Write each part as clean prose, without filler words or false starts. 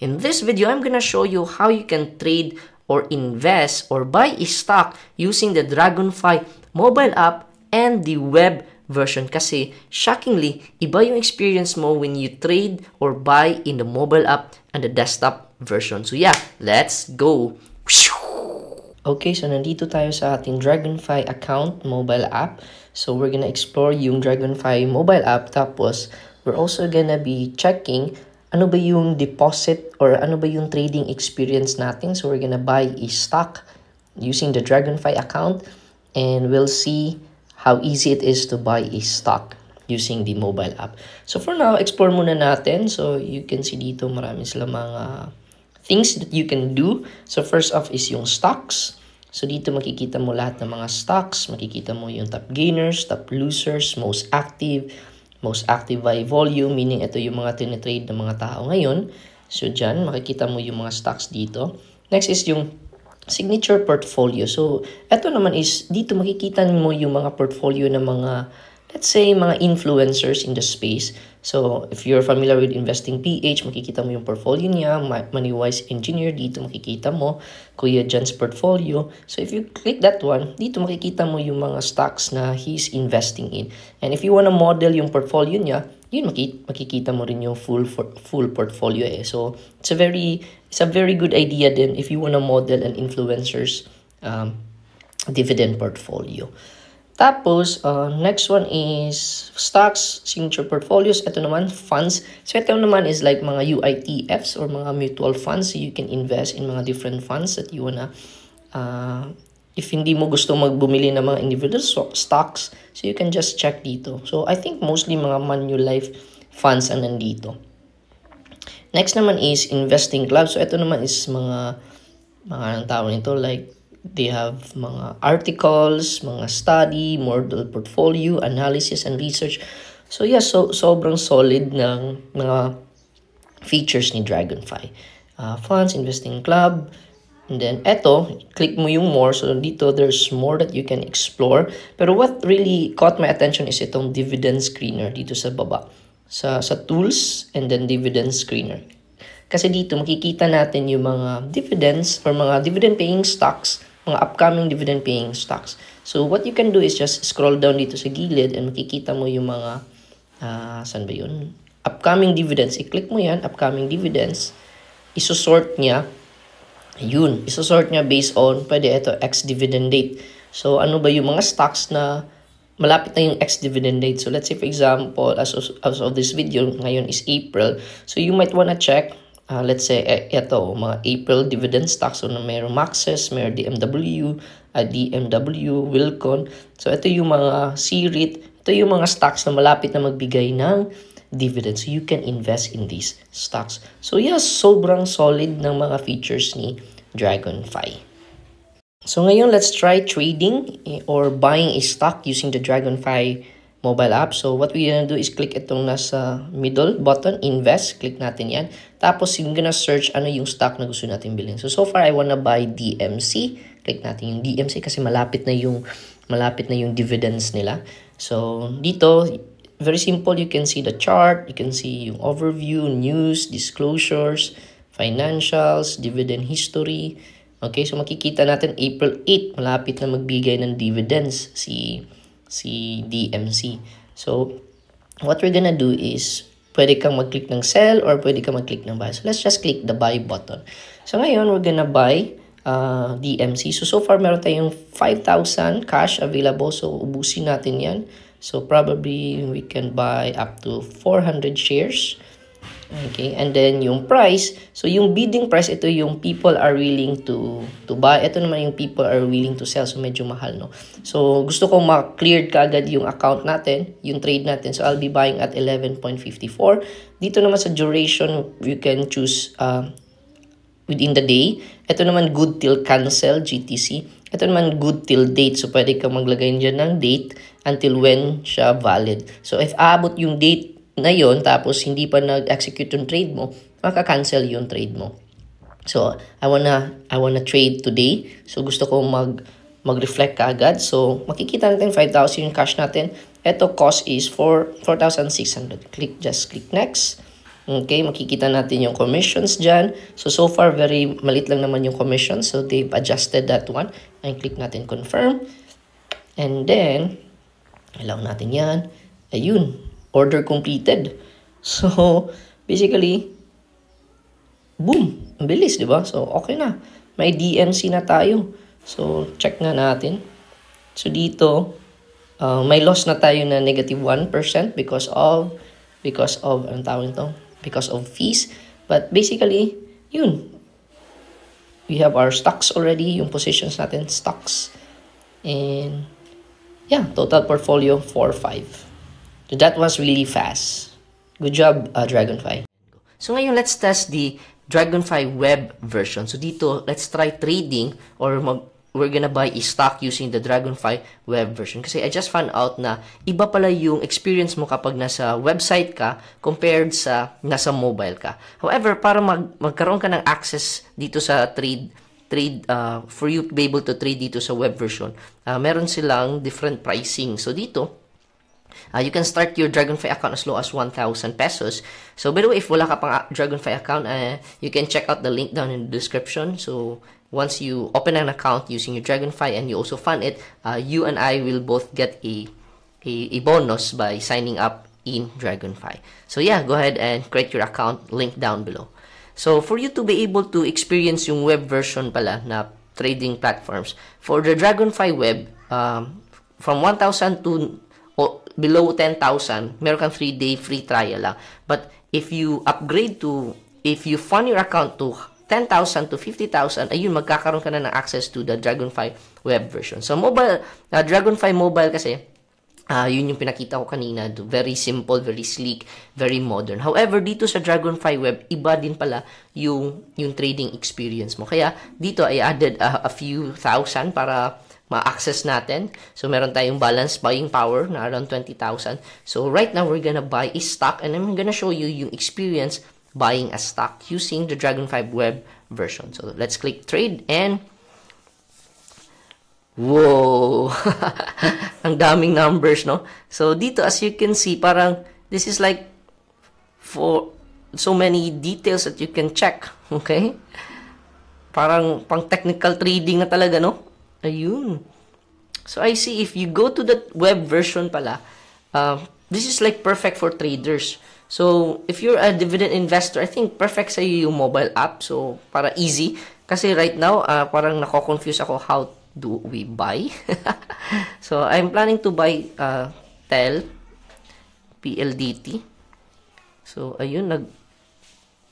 In this video, I'm gonna show you how you can trade or invest or buy a stock using the Dragonfly mobile app and the web version. Kasi, shockingly, iba yung experience mo when you trade or buy in the mobile app and the desktop version. So yeah, let's go! Okay, so nandito tayo sa ating Dragonfly account mobile app. So we're gonna explore yung Dragonfly mobile app. Tapos, we're also gonna be checking ano ba yung deposit or ano ba yung trading experience natin. So we're gonna buy a stock using the Dragonfly account. And we'll see how easy it is to buy a stock using the mobile app. So for now, explore muna natin. So you can see dito marami sila mga things that you can do. So first off is yung stocks. So dito makikita mo lahat ng mga stocks. Makikita mo yung top gainers, top losers, most active by volume, meaning ito yung mga tinitrade ng mga tao ngayon. So dyan, makikita mo yung mga stocks dito. Next is yung signature portfolio. So ito naman is, dito makikita mo yung mga portfolio ng mga, let's say, mga influencers in the space. So if you're familiar with Investing PH, makikita mo yung portfolio niya. Moneywise Engineer, dito makikita mo Kuya Jan's portfolio. So if you click that one, dito makikita mo yung mga stocks na he's investing in. And if you wanna model yung portfolio niya, yun makikita mo rin yung full portfolio eh. So it's a very good idea din if you wanna model an influencer's dividend portfolio. Tapos, next one is stocks, signature portfolios. Ito naman, funds. So, ito naman is like mga UITFs or mga mutual funds. So, you can invest in mga different funds that you wanna, if hindi mo gusto magbumili ng mga individual stocks, so you can just check dito. So, I think mostly mga Manulife funds ang nandito. Next naman is investing club. So, ito naman is mga anong tawag nito, like, they have mga articles, mga study, model portfolio, analysis, and research. So yeah, sobrang solid ng mga features ni Dragonfly. Funds, investing club, and then eto, click mo yung more. So dito, there's more that you can explore. Pero what really caught my attention is itong dividend screener dito sa baba. Sa tools, and then dividend screener. Kasi dito, makikita natin yung mga dividends or mga dividend-paying stocks, mga upcoming dividend-paying stocks. So, what you can do is just scroll down dito sa gilid and makikita mo yung mga, saan ba yun? Upcoming dividends. I-click mo yan, upcoming dividends. Isusort niya. Yun, isusort niya based on, pwede ito, ex-dividend date. So, ano ba yung mga stocks na malapit na yung ex-dividend date? So, let's say, for example, as of this video, ngayon is April. So, you might wanna check, let's say, ito, mga April dividend stocks. So, mayroong Maxis, mayroong DMW, Wilcon. So, ito yung mga C-REIT. Ito yung mga stocks na malapit na magbigay ng dividends. So, you can invest in these stocks. So, yes, sobrang solid ng mga features ni Dragonfly. So, ngayon, let's try trading or buying a stock using the Dragonfly mobile app. So, what we're gonna do is click itong nasa middle button, invest. Click natin yan. Tapos, you're gonna search ano yung stock na gusto natin bilhin. So far, I wanna buy DMC. Click natin yung DMC kasi malapit na yung dividends nila. So, dito, very simple. You can see the chart. You can see yung overview, news, disclosures, financials, dividend history. Okay, so makikita natin April 8, malapit na magbigay ng dividends si DMC. So, what we're gonna do is, pwede kang mag-click ng sell or pwede kang mag-click ng buy. So, let's just click the buy button. So, ngayon, we're gonna buy DMC. So far, meron tayong 5,000 cash available. So, ubusin natin yan. So, probably, we can buy up to 400 shares. Okay, and then yung price, so yung bidding price, ito yung people are willing to buy. Ito naman yung people are willing to sell. So medyo mahal, no? So gusto ko ma-cleared kaagad yung account natin, yung trade natin. So I'll be buying at 11.54. Dito naman sa duration, you can choose within the day. Ito naman good till cancel, GTC. Ito naman good till date. So pwede ka maglagay dyan ng date until when siya valid. So if aabot yung date na yon tapos hindi pa nag-execute yung trade mo, maka-cancel yung trade mo. So, I wanna trade today. So, gusto ko mag-reflect kaagad. So, makikita natin 5,000 yung cash natin. Ito, cost is 4,600. Just click next. Okay, makikita natin yung commissions dyan. So far, very malit lang naman yung commission. So, they've adjusted that one. And click natin confirm. And then, allow natin yan. Ayun, order completed. So, basically, boom, ang bilis, di ba? So, okay na. May DMC na tayo. So, check nga natin. So, dito, may loss na tayo na negative 1% because of, anong tawag ito? Because of fees. But basically, yun. We have our stocks already, yung positions natin, stocks. And, yeah, total portfolio 4-5. So, that was really fast. Good job, Dragonfly. So, ngayon, let's test the Dragonfly web version. So, dito, let's try trading or we're gonna buy a stock using the Dragonfly web version. Kasi I just found out na iba pala yung experience mo kapag nasa website ka compared sa nasa mobile ka. However, para magkaroon ka ng access dito sa trade for you to be able to trade dito sa web version, meron silang different pricing. So, dito, you can start your Dragonfly account as low as 1,000 pesos. So, by the way, if wala ka pang Dragonfly account, you can check out the link down in the description. So, once you open an account using your Dragonfly and you also fund it, you and I will both get a bonus by signing up in Dragonfly. So, yeah, go ahead and create your account, link down below. So, for you to be able to experience yung web version pala na trading platforms, for the Dragonfly web, from 1,000 to below 10,000, meron kang 3-day free trial lang. But if you upgrade to, if you fund your account to 10,000 to 50,000, ayun, magkakaroon ka na ng access to the Dragonfly web version. So, mobile, Dragonfly mobile kasi, yun yung pinakita ko kanina. Very simple, very sleek, very modern. However, dito sa Dragonfly web, iba din pala yung trading experience mo. Kaya, dito I added a few thousand para ma-access natin. So, meron tayong balance buying power na around 20,000. So, right now, we're gonna buy a stock and I'm gonna show you yung experience buying a stock using the Dragonfly web version. So, let's click trade and whoa! Ang daming numbers, no? So, dito, as you can see, parang this is like for so many details that you can check. Okay? Parang pang technical trading na talaga, no? Ayun. So, I see if you go to the web version pala, this is like perfect for traders. So, if you're a dividend investor, I think perfect sa yung mobile app. So, para easy. Kasi right now, parang nako-confuse ako how do we buy. So, I'm planning to buy TEL, PLDT. So, ayun,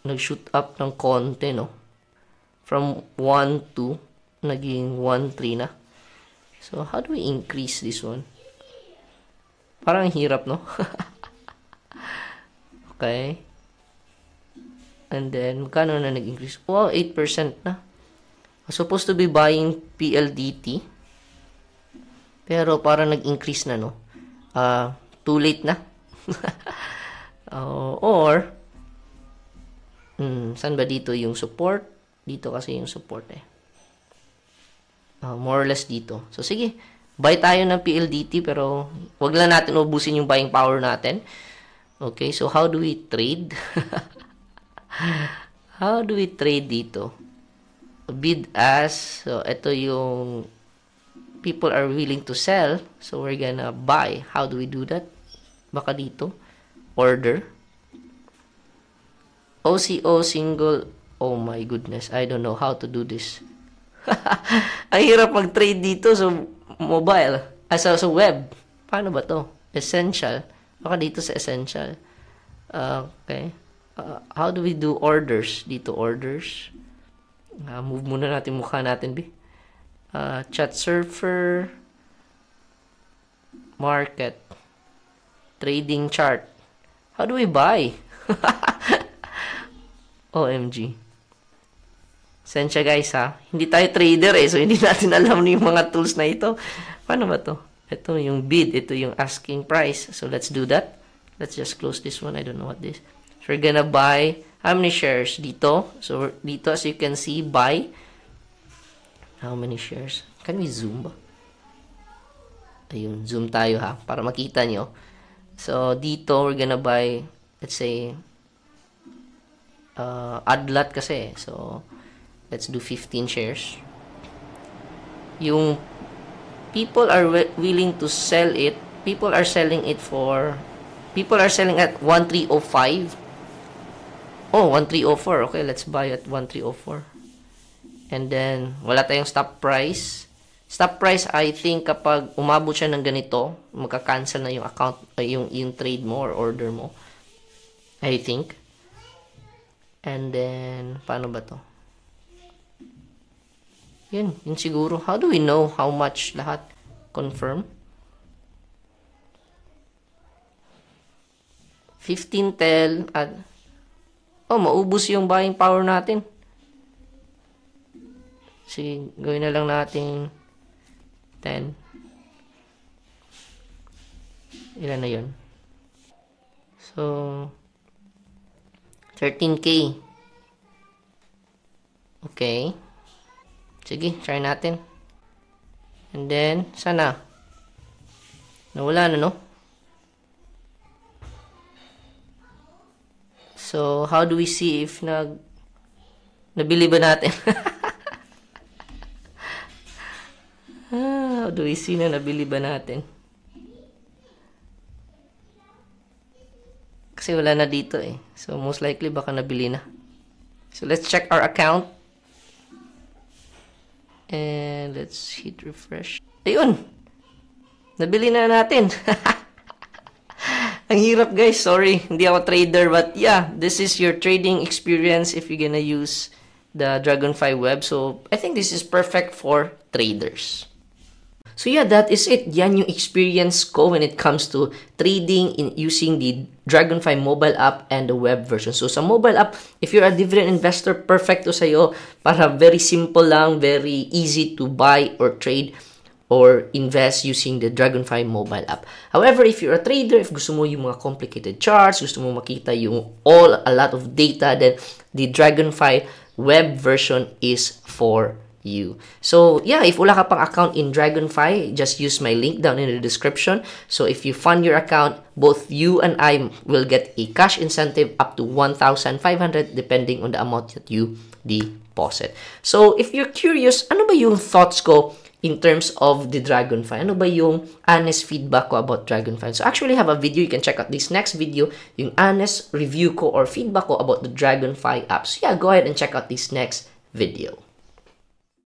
nag-shoot up ng konti, no? From 1.2, naging 1.3 na. So, how do we increase this one? Parang hirap, no? Okay. And then, magkano na nag-increase? Wow, 8% na. I'm supposed to be buying PLDT. Pero parang nag-increase na, no? Too late na. Saan ba dito yung support? Dito kasi yung support eh. More or less dito. So, sige. Buy tayo ng PLDT pero wag lang natin ubusin yung buying power natin. Okay, so how do we trade? How do we trade dito? Bid as, so ito yung people are willing to sell, so we're gonna buy. How do we do that? Baka dito, order. OCO single, oh my goodness, I don't know how to do this. Ang hirap mag-trade dito sa mobile, sa web. Paano ba to? Essential. Baka dito sa essential. Okay. How do we do orders? Dito orders. Move muna natin mukha natin, B. Chat surfer. Market. Trading chart. How do we buy? OMG. Sensya guys ha. Hindi tayo trader eh. So hindi natin alam yung mga tools na ito. Paano ba to? Ito yung bid. Ito yung asking price. So, let's do that. Let's just close this one. I don't know what this. So, we're gonna buy how many shares? Dito. So, dito as you can see, buy. How many shares? Can we zoom ba? Ayun, zoom tayo ha. Para makita nyo. So, dito, we're gonna buy, let's say, Odd lot kasi. So, let's do 15 shares. Yung people are willing to sell it. People are selling at 1305. Oh, 1304. Okay, let's buy at 1304. And then, wala tayong stop price. Stop price, I think, kapag umabot siya ng ganito, magka-cancel na yung account, yung trade mo or order mo. I think. And then, paano ba to? Yun siguro. How do we know how much lahat? Confirm. 15 tell at maubos yung buying power natin. Sige, gawin na lang natin 10. Ilan na yun? So, 13K. Okay. Sige, try natin. And then, sana. Nawala na, no? So, how do we see if nabili ba natin? How do we see na nabili ba natin? Kasi wala na dito eh. So, most likely baka nabili na. So, let's check our account. And let's hit refresh. Ayun! Nabili na natin. Ang hirap guys, sorry. Hindi ako trader, but yeah, this is your trading experience if you're gonna use the Dragonfly web. So, I think this is perfect for traders. So yeah, that is it. Yan yung experience ko when it comes to trading using the Dragonfly mobile app and the web version. So sa mobile app, if you're a dividend investor, perfect to sa'yo para very simple lang, very easy to buy or trade or invest using the Dragonfly mobile app. However, if you're a trader, if gusto mo yung mga complicated charts, gusto mo makita yung a lot of data, then the Dragonfly web version is for you. So, yeah, if wala ka pang account in Dragonfly, just use my link down in the description. So, if you fund your account, both you and I will get a cash incentive up to 1,500 depending on the amount that you deposit. So, if you're curious, ano ba yung thoughts ko in terms of the Dragonfly? Ano ba yung honest feedback ko about Dragonfly? So, actually have a video. You can check out this next video, yung honest review ko or feedback ko about the Dragonfly app. So, yeah, go ahead and check out this next video.